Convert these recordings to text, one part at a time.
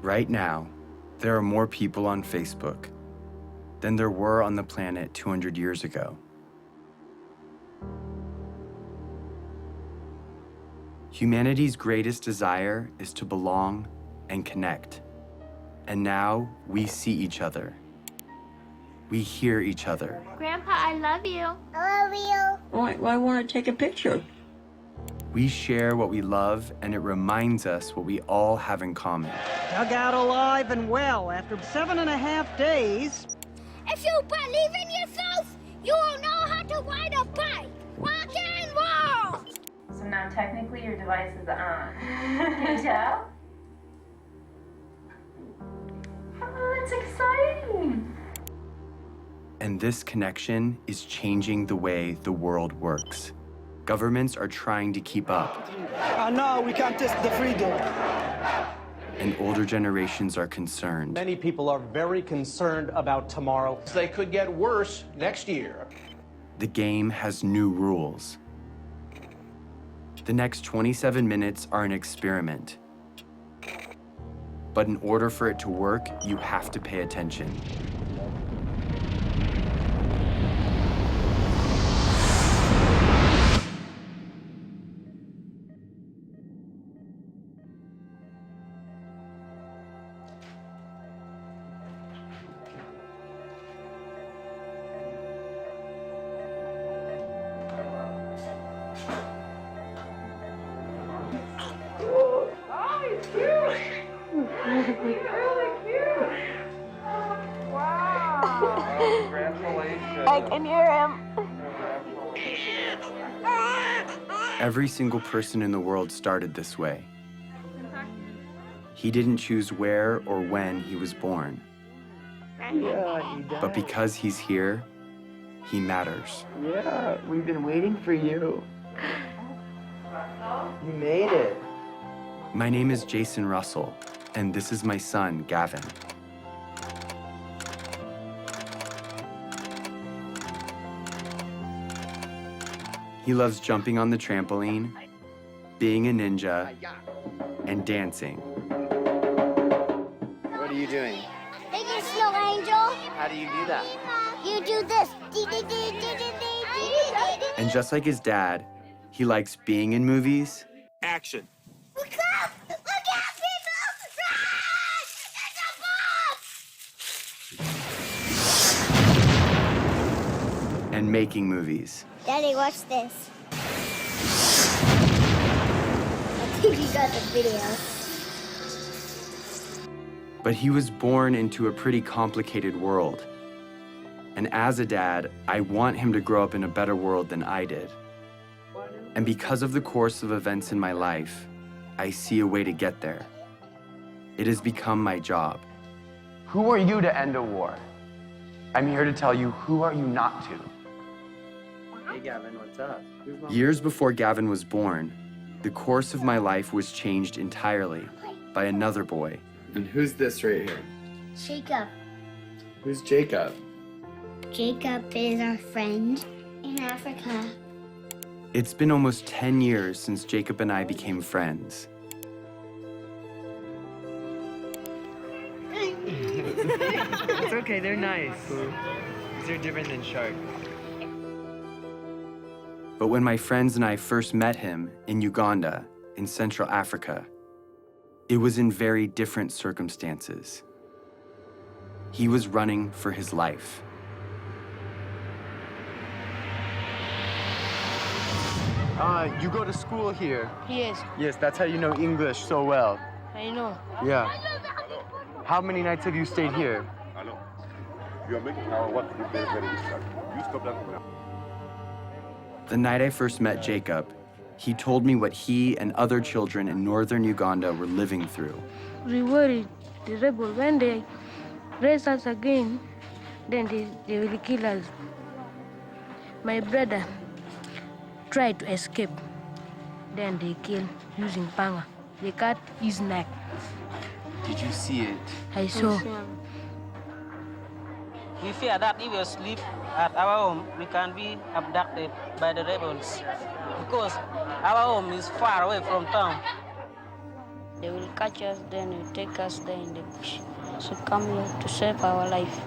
Right now, there are more people on Facebook than there were on the planet 200 years ago. Humanity's greatest desire is to belong and connect. And now we see each other. We hear each other. Grandpa, I love you. I love you. Well, I want to take a picture. We share what we love, and it reminds us what we all have in common. Dug out alive and well after 7.5 days. If you believe in yourself, you will know how to ride a bike. Rock and roll! So now technically your device is on. Can you tell? Oh, that's exciting. And this connection is changing the way the world works. Governments are trying to keep up. No, we can't test the freedom. And older generations are concerned. Many people are very concerned about tomorrow. They could get worse next year. The game has new rules. The next 27 minutes are an experiment. But in order for it to work, you have to pay attention. I can hear him. Every single person in the world started this way. He didn't choose where or when he was born. Yeah, he does. But because he's here, he matters. Yeah, we've been waiting for you. You made it. My name is Jason Russell, and this is my son, Gavin. He loves jumping on the trampoline, being a ninja, and dancing. What are you doing? Thank you, Snow Angel. How do you do that? You do this. And just like his dad, he likes being in movies. Action. Look out! Look out, people! Run! It's a bomb! And making movies. Daddy, watch this. I think you got the video. But he was born into a pretty complicated world. And as a dad, I want him to grow up in a better world than I did. And because of the course of events in my life, I see a way to get there. It has become my job. Who are you to end a war? I'm here to tell you, who are you not to? Hey, Gavin, what's up? Years before Gavin was born, the course of my life was changed entirely by another boy. And who's this right here? Jacob. Who's Jacob? Jacob is our friend in Africa. It's been almost 10 years since Jacob and I became friends. It's okay, they're nice. They're different than sharks. But when my friends and I first met him in Uganda, in Central Africa, it was in very different circumstances. He was running for his life. You go to school here. Yes, Yes, that's how you know English so well. I know. Yeah. How many nights have you stayed here? Hello. You are making our work to be very, very difficult. You stop that now. The night I first met Jacob, he told me what he and other children in northern Uganda were living through. We worried the rebel when they raise us again, then they will kill us. My brother tried to escape. Then they kill using panga. They cut his neck. Did you see it? I saw. We fear that if we sleep at our home, we can be abducted by the rebels because our home is far away from town. They will catch us, then will take us there in the bush. So come here to save our life.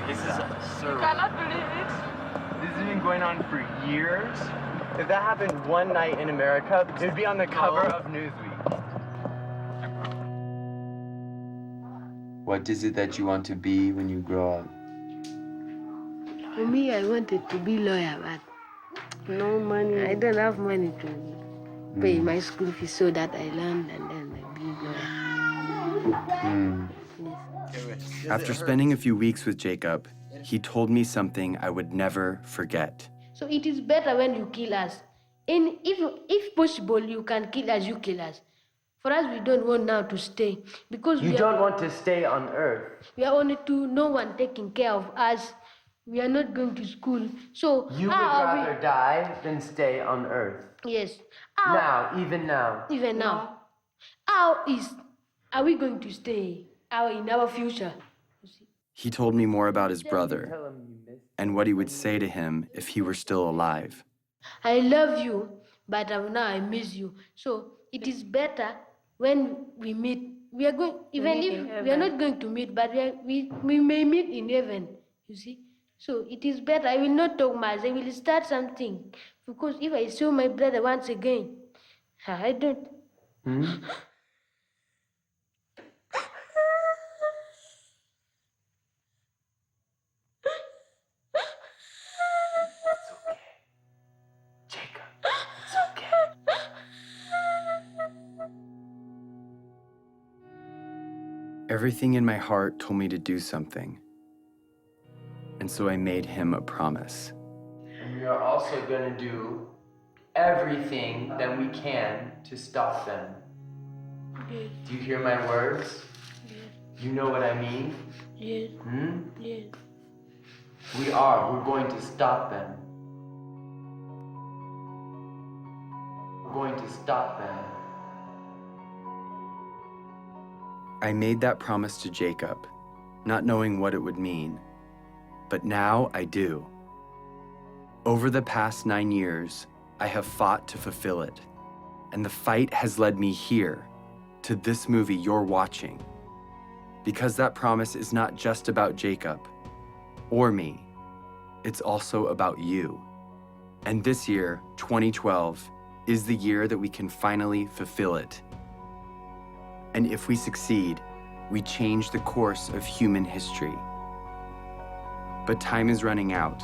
This is You cannot believe it. This has been going on for years. If that happened one night in America, it would be on the cover of Newsweek. What is it that you want to be when you grow up? For me, I wanted to be lawyer, but no money. I don't have money to pay my school fees, so that I learned and then I be lawyer. Yes. After spending a few weeks with Jacob, he told me something I would never forget. So it is better when you kill us. And if possible, you can kill us, you kill us. For us, we don't want now to stay because You don't want to stay on Earth. we are only two, no one taking care of us. We are not going to school. So You would rather die than stay on Earth. Yes. Even now. Even now. Are we going to stay in our future? He told me more about his brother and what he would say to him if he were still alive. I love you, but now I miss you. So it is better when we meet. We are going, even if we are not going to meet, but we may meet in heaven, you see. So it is better. I will not talk much. I will start something. Because if I saw my brother once again, I don't. Everything in my heart told me to do something. And so I made him a promise. And we are also going to do everything that we can to stop them. Yes. Do you hear my words? Yes. You know what I mean? Yes. Yes. We're going to stop them. We're going to stop them. I made that promise to Jacob, not knowing what it would mean. But now I do. Over the past 9 years, I have fought to fulfill it. And the fight has led me here, to this movie you're watching. Because that promise is not just about Jacob or me. It's also about you. And this year, 2012, is the year that we can finally fulfill it. And if we succeed, we change the course of human history. But time is running out.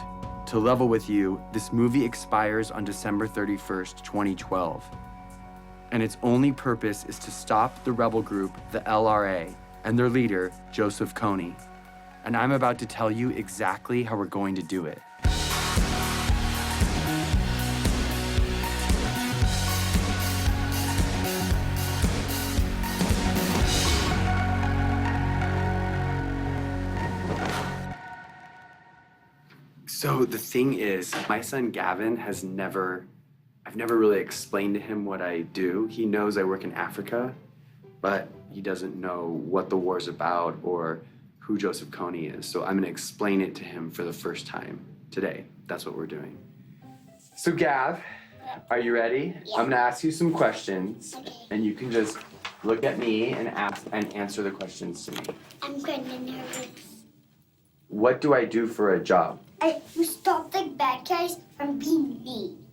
To level with you, this movie expires on December 31st, 2012. And its only purpose is to stop the rebel group, the LRA, and their leader, Joseph KONY. And I'm about to tell you exactly how we're going to do it. So the thing is, my son Gavin I've never really explained to him what I do. He knows I work in Africa, but he doesn't know what the war's about or who Joseph KONY is. So I'm gonna explain it to him for the first time today. That's what we're doing. So Gav, are you ready? Yeah. I'm gonna ask you some questions, Okay. and you can just look at me and answer the questions to me. I'm kind of nervous. What do I do for a job? I stop the bad guys from being mean.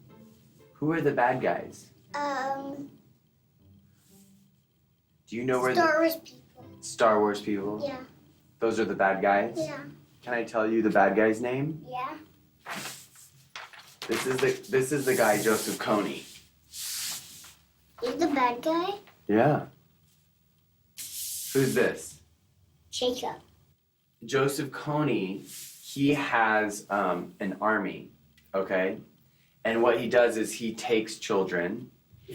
Who are the bad guys? Do you know where Star Wars people. Star Wars people? Yeah. Those are the bad guys? Yeah. Can I tell you the bad guy's name? Yeah. This is the guy Joseph KONY. He's the bad guy. Yeah. Who's this? Jacob. Joseph KONY, he has an army, okay? And what he does is he takes children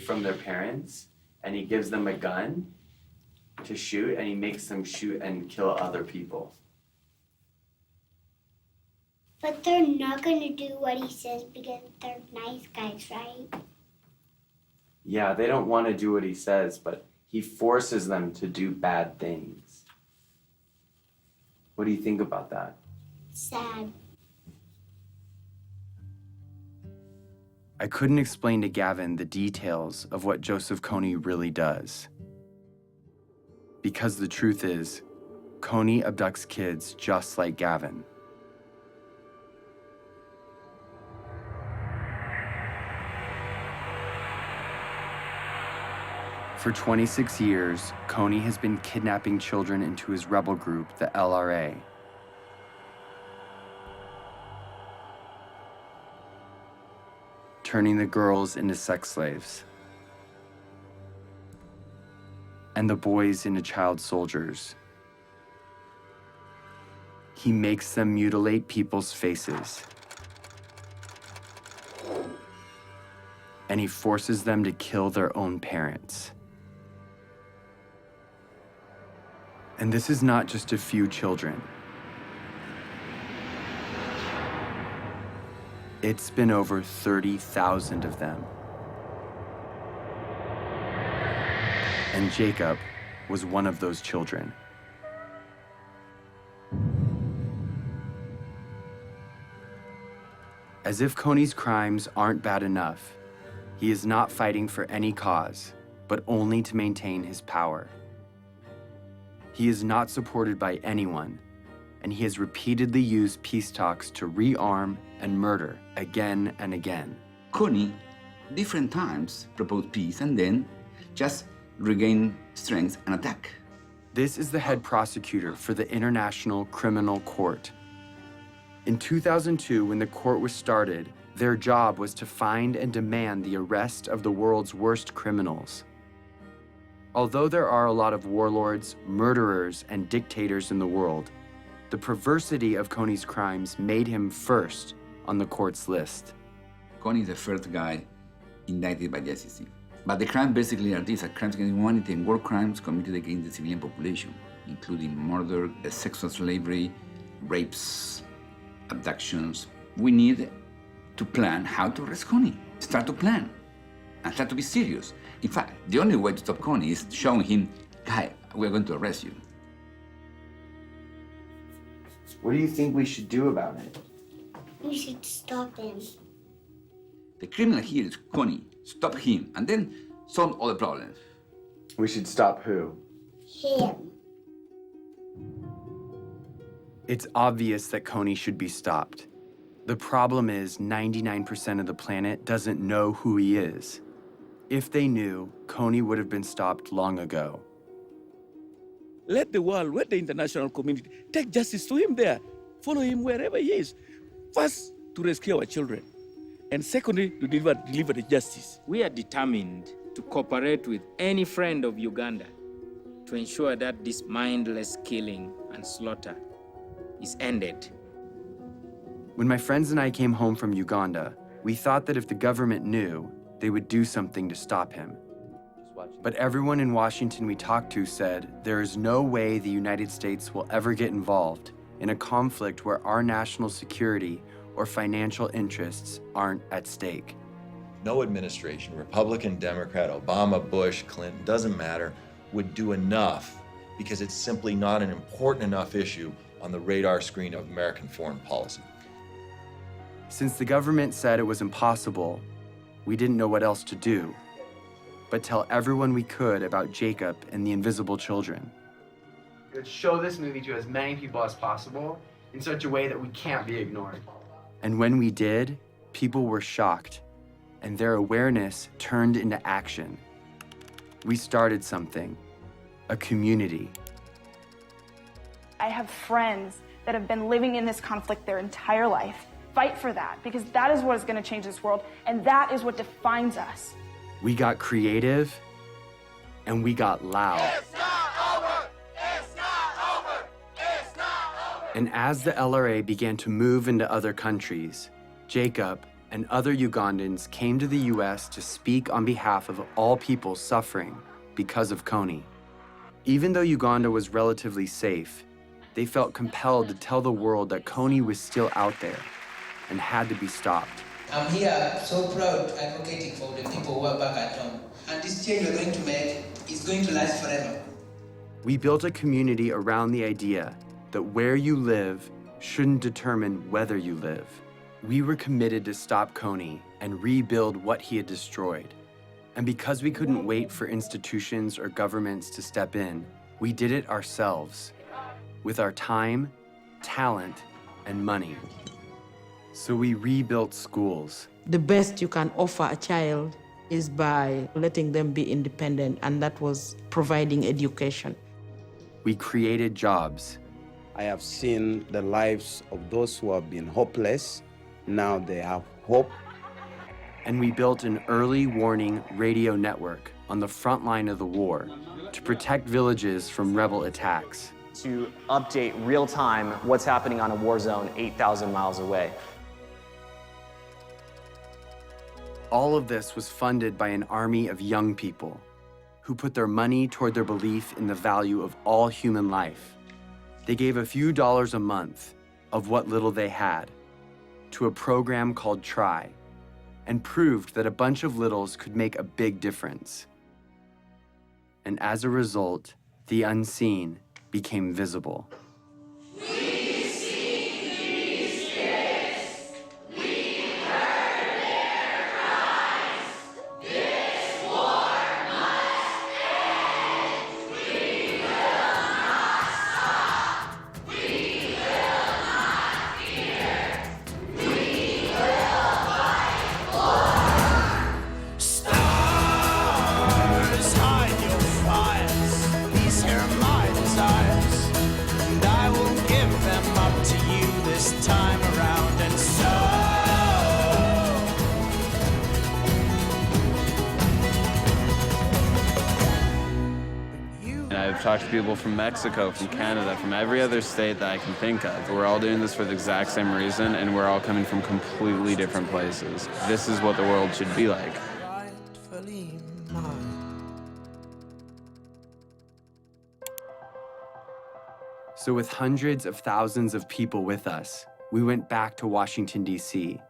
from their parents and he gives them a gun to shoot, and he makes them shoot and kill other people. But they're not going to do what he says because they're nice guys, right? Yeah, they don't want to do what he says, but he forces them to do bad things. What do you think about that? Sad. I couldn't explain to Gavin the details of what Joseph KONY really does. Because the truth is, KONY abducts kids just like Gavin. For 26 years, KONY has been kidnapping children into his rebel group, the LRA. Turning the girls into sex slaves. And the boys into child soldiers. He makes them mutilate people's faces. And he forces them to kill their own parents. And this is not just a few children. It's been over 30,000 of them. And Jacob was one of those children. As if KONY's crimes aren't bad enough, he is not fighting for any cause, but only to maintain his power. He is not supported by anyone, and he has repeatedly used peace talks to rearm and murder again and again. KONY, different times, proposed peace and then just regain strength and attack. This is the head prosecutor for the International Criminal Court. In 2002, when the court was started, their job was to find and demand the arrest of the world's worst criminals. Although there are a lot of warlords, murderers, and dictators in the world, the perversity of KONY's crimes made him first on the court's list. KONY is the first guy indicted by the ICC. But the crimes basically are these: crimes against humanity and war crimes committed against the civilian population, including murder, sexual slavery, rapes, abductions. We need to plan how to arrest KONY. Start to plan and start to be serious. In fact, the only way to stop KONY is showing him, guy, we're going to arrest you. What do you think we should do about it? We should stop him. The criminal here is KONY. Stop him and then solve all the problems. We should stop who? Him. It's obvious that KONY should be stopped. The problem is 99% of the planet doesn't know who he is. If they knew, KONY would have been stopped long ago. Let the world, let the international community take justice to him there. Follow him wherever he is. First, to rescue our children. And secondly, to deliver the justice. We are determined to cooperate with any friend of Uganda to ensure that this mindless killing and slaughter is ended. When my friends and I came home from Uganda, we thought that if the government knew, they would do something to stop him. But everyone in Washington we talked to said there is no way the United States will ever get involved in a conflict where our national security or financial interests aren't at stake. No administration, Republican, Democrat, Obama, Bush, Clinton, doesn't matter, would do enough because it's simply not an important enough issue on the radar screen of American foreign policy. Since the government said it was impossible, we didn't know what else to do, but tell everyone we could about Jacob and the invisible children. Let's show this movie to as many people as possible in such a way that we can't be ignored. And when we did, people were shocked, and their awareness turned into action. We started something, a community. I have friends that have been living in this conflict their entire life. Fight for that, because that is what is going to change this world, and that is what defines us. We got creative, and we got loud. It's not over! It's not over! And as the LRA began to move into other countries, Jacob and other Ugandans came to the US to speak on behalf of all people suffering because of KONY. Even though Uganda was relatively safe, they felt compelled to tell the world that KONY was still out there and had to be stopped. I'm here so proud advocating for the people who are back at home. And this change we're going to make is going to last forever. We built a community around the idea that where you live shouldn't determine whether you live. We were committed to stop KONY and rebuild what he had destroyed. And because we couldn't wait for institutions or governments to step in, we did it ourselves, with our time, talent, and money. So we rebuilt schools. The best you can offer a child is by letting them be independent, and that was providing education. We created jobs. I have seen the lives of those who have been hopeless. Now they have hope. And we built an early warning radio network on the front line of the war to protect villages from rebel attacks. To update real time what's happening on a war zone 8,000 miles away. All of this was funded by an army of young people who put their money toward their belief in the value of all human life. They gave a few dollars a month of what little they had to a program called Try, and proved that a bunch of littles could make a big difference. And as a result, the unseen became visible. I've talked to people from Mexico, from Canada, from every other state that I can think of. We're all doing this for the exact same reason, and we're all coming from completely different places. This is what the world should be like. So with hundreds of thousands of people with us, we went back to Washington, D.C.,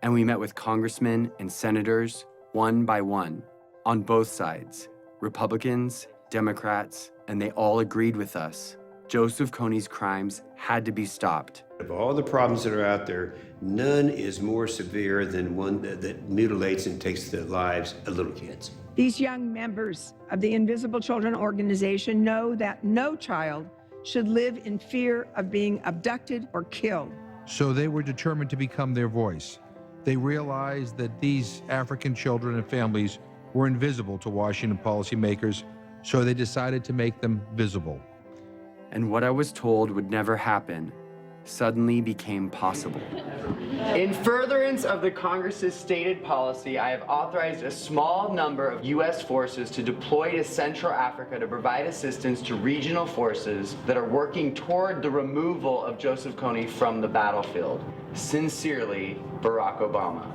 and we met with congressmen and senators, one by one, on both sides, Republicans, Democrats, and they all agreed with us. Joseph KONY's crimes had to be stopped. Of all the problems that are out there, none is more severe than one that mutilates and takes the lives of little kids. These young members of the Invisible Children organization know that no child should live in fear of being abducted or killed. So they were determined to become their voice. They realized that these African children and families were invisible to Washington policymakers, so they decided to make them visible. And what I was told would never happen suddenly became possible. In furtherance of the Congress's stated policy, I have authorized a small number of U.S. forces to deploy to Central Africa to provide assistance to regional forces that are working toward the removal of Joseph KONY from the battlefield. Sincerely, Barack Obama.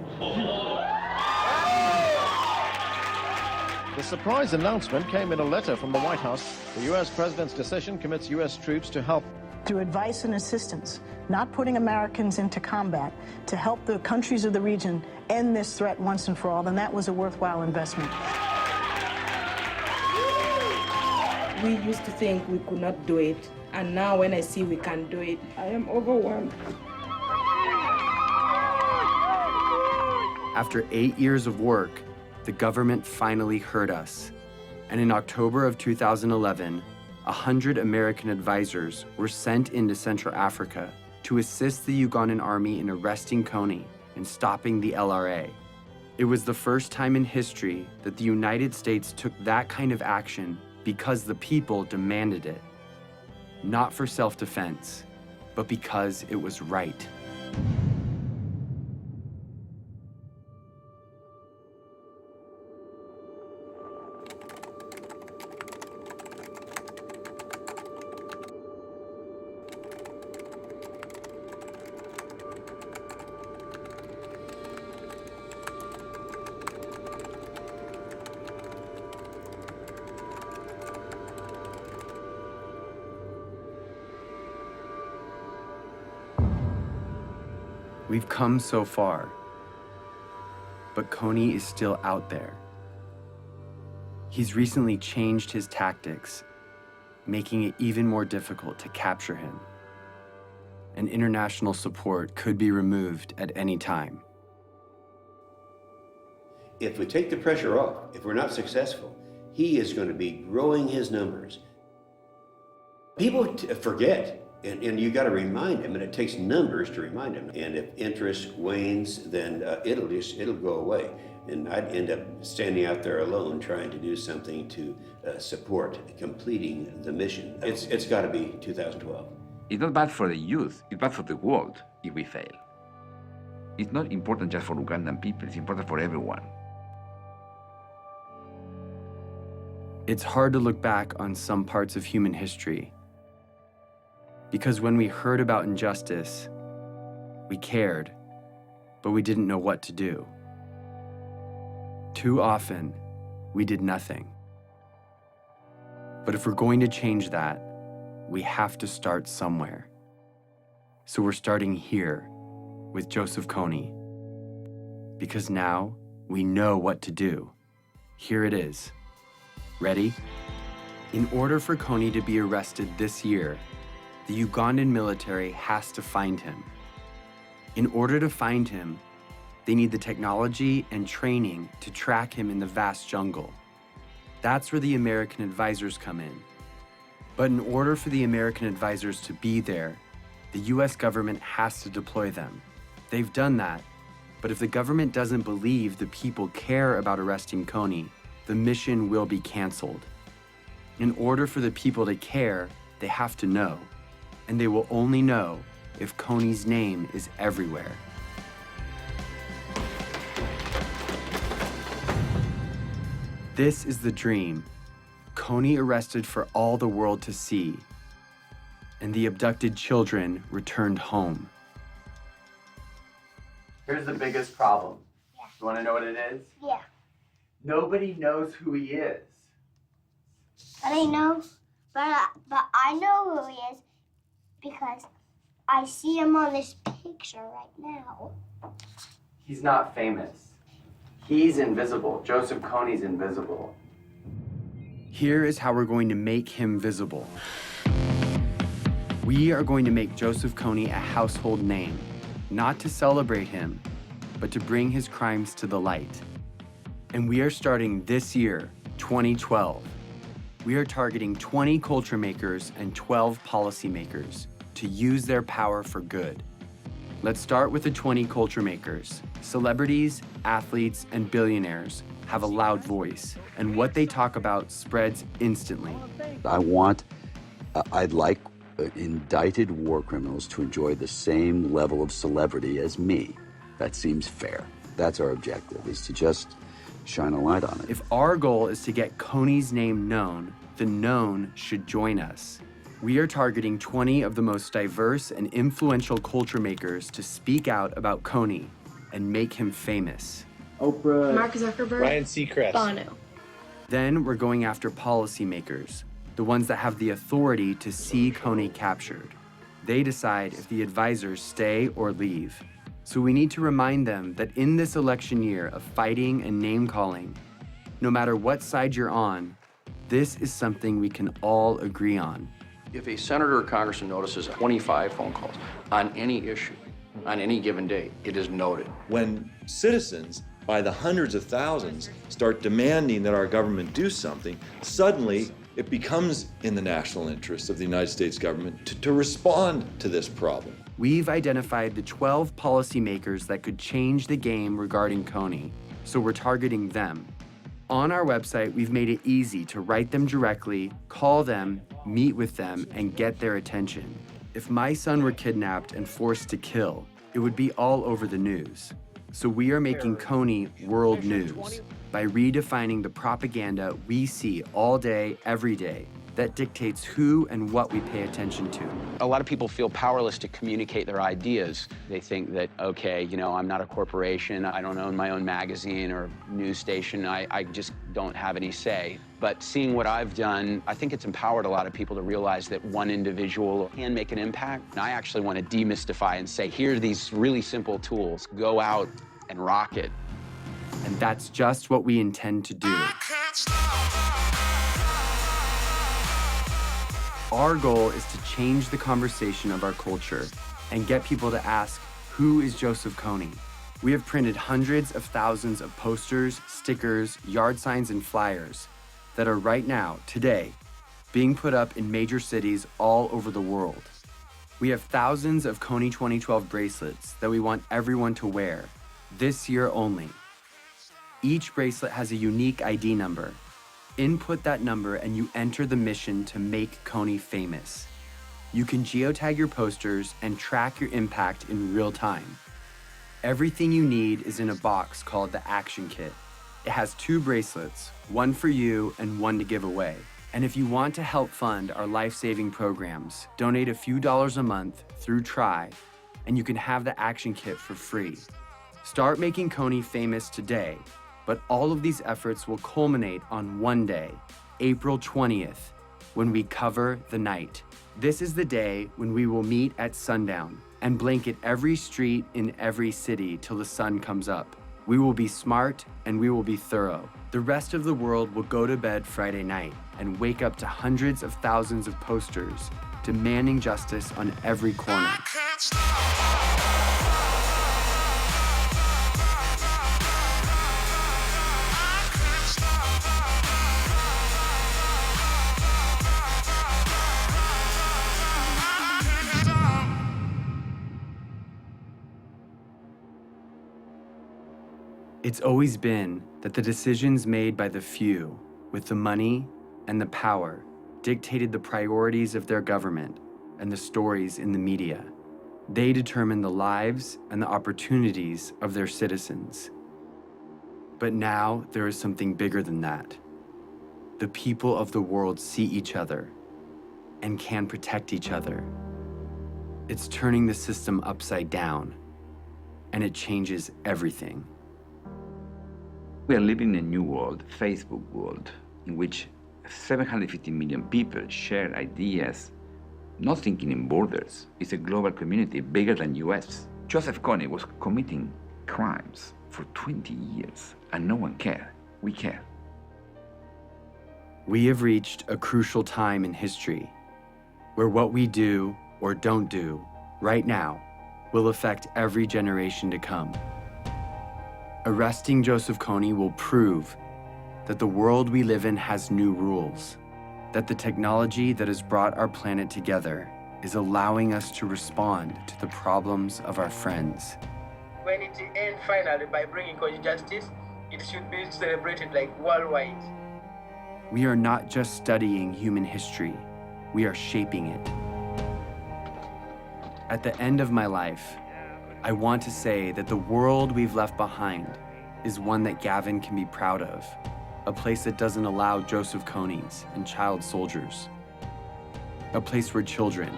The surprise announcement came in a letter from the White House. The U.S. president's decision commits U.S. troops to help. Through advice and assistance, not putting Americans into combat, to help the countries of the region end this threat once and for all, then that was a worthwhile investment. We used to think we could not do it, and now when I see we can do it, I am overwhelmed. After 8 years of work, the government finally heard us. And in October of 2011, 100 American advisors were sent into Central Africa to assist the Ugandan army in arresting KONY and stopping the LRA. It was the first time in history that the United States took that kind of action because the people demanded it. Not for self-defense, but because it was right. We've come so far, but KONY is still out there. He's recently changed his tactics, making it even more difficult to capture him. And international support could be removed at any time. If we take the pressure off, if we're not successful, he is going to be growing his numbers. People forget, and you got to remind them, and it takes numbers to remind them. And if interest wanes, then it'll go away. And I'd end up standing out there alone trying to do something to support completing the mission. It's got to be 2012. It's not bad for the youth, it's bad for the world if we fail. It's not important just for Ugandan people, it's important for everyone. It's hard to look back on some parts of human history, because when we heard about injustice, we cared, but we didn't know what to do. Too often, we did nothing. But if we're going to change that, we have to start somewhere. So we're starting here with Joseph KONY, because now we know what to do. Here it is. Ready? In order for KONY to be arrested this year, the Ugandan military has to find him. In order to find him, they need the technology and training to track him in the vast jungle. That's where the American advisors come in. But in order for the American advisors to be there, the US government has to deploy them. They've done that, but if the government doesn't believe the people care about arresting KONY, the mission will be canceled. In order for the people to care, they have to know, and they will only know if KONY's name is everywhere. This is the dream. KONY arrested for all the world to see, and the abducted children returned home. Here's the biggest problem. You want to know what it is? Yeah. Nobody knows who he is. But I know who he is because I see him on this picture right now. He's not famous. He's invisible. Joseph KONY's invisible. Here is how we're going to make him visible. We are going to make Joseph KONY a household name, not to celebrate him, but to bring his crimes to the light. And we are starting this year, 2012. We are targeting 20 culture makers and 12 policymakers to use their power for good. Let's start with the 20 culture makers. Celebrities, athletes, and billionaires have a loud voice, and what they talk about spreads instantly. I'd like indicted war criminals to enjoy the same level of celebrity as me. That seems fair. That's our objective, is to just shine a light on it. If our goal is to get KONY's name known, the known should join us. We are targeting 20 of the most diverse and influential culture makers to speak out about KONY and make him famous. Oprah, Mark Zuckerberg, Ryan Seacrest, Bono. Then we're going after policymakers, the ones that have the authority to see KONY captured. They decide if the advisors stay or leave. So we need to remind them that in this election year of fighting and name-calling, no matter what side you're on, this is something we can all agree on. If a senator or congressman notices 25 phone calls on any issue, on any given day, it is noted. When citizens, by the hundreds of thousands, start demanding that our government do something, suddenly it becomes in the national interest of the United States government to respond to this problem. We've identified the 12 policymakers that could change the game regarding KONY, so we're targeting them. On our website, we've made it easy to write them directly, call them, meet with them, and get their attention. If my son were kidnapped and forced to kill, it would be all over the news. So we are making KONY world news by redefining the propaganda we see all day, every day, that dictates who and what we pay attention to. A lot of people feel powerless to communicate their ideas. They think that, okay, you know, I'm not a corporation, I don't own my own magazine or news station, I just don't have any say. But seeing what I've done, I think it's empowered a lot of people to realize that one individual can make an impact. And I actually want to demystify and say, here are these really simple tools. Go out and rock it. And that's just what we intend to do. Our goal is to change the conversation of our culture and get people to ask, who is Joseph KONY? We have printed hundreds of thousands of posters, stickers, yard signs, and flyers that are right now, today, being put up in major cities all over the world. We have thousands of KONY 2012 bracelets that we want everyone to wear, this year only. Each bracelet has a unique ID number. Input that number and you enter the mission to make KONY famous. You can geotag your posters and track your impact in real time. Everything you need is in a box called the Action Kit. It has 2 bracelets, one for you and one to give away. And if you want to help fund our life-saving programs, donate a few dollars a month through Try, and you can have the Action Kit for free. Start making KONY famous today. But all of these efforts will culminate on one day, April 20th, when we cover the night. This is the day when we will meet at sundown and blanket every street in every city till the sun comes up. We will be smart and we will be thorough. The rest of the world will go to bed Friday night and wake up to hundreds of thousands of posters demanding justice on every corner. It's always been that the decisions made by the few, with the money and the power, dictated the priorities of their government and the stories in the media. They determine the lives and the opportunities of their citizens. But now there is something bigger than that. The people of the world see each other and can protect each other. It's turning the system upside down, and it changes everything. We are living in a new world, Facebook world, in which 750 million people share ideas, not thinking in borders. It's a global community bigger than US. Joseph KONY was committing crimes for 20 years, and no one cared. We care. We have reached a crucial time in history where what we do or don't do right now will affect every generation to come. Arresting Joseph KONY will prove that the world we live in has new rules, that the technology that has brought our planet together is allowing us to respond to the problems of our friends. When it ends finally by bringing KONY justice, it should be celebrated like worldwide. We are not just studying human history, we are shaping it. At the end of my life, I want to say that the world we've left behind is one that Gavin can be proud of, a place that doesn't allow Joseph KONYs and child soldiers, a place where children,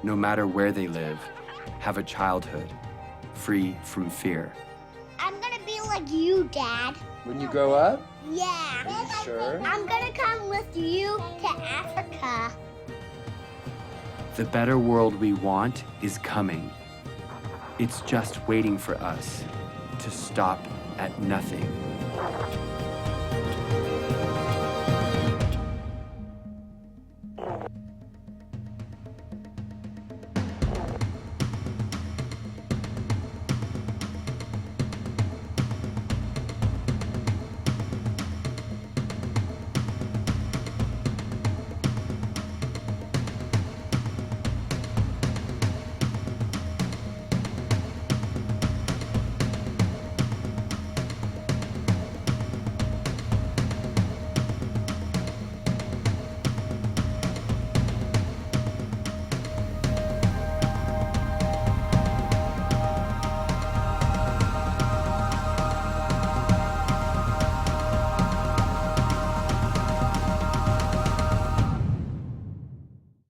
no matter where they live, have a childhood free from fear. I'm gonna be like you, Dad. When you grow up? Yeah. Are you sure? I'm gonna come with you to Africa. The better world we want is coming. It's just waiting for us to stop at nothing.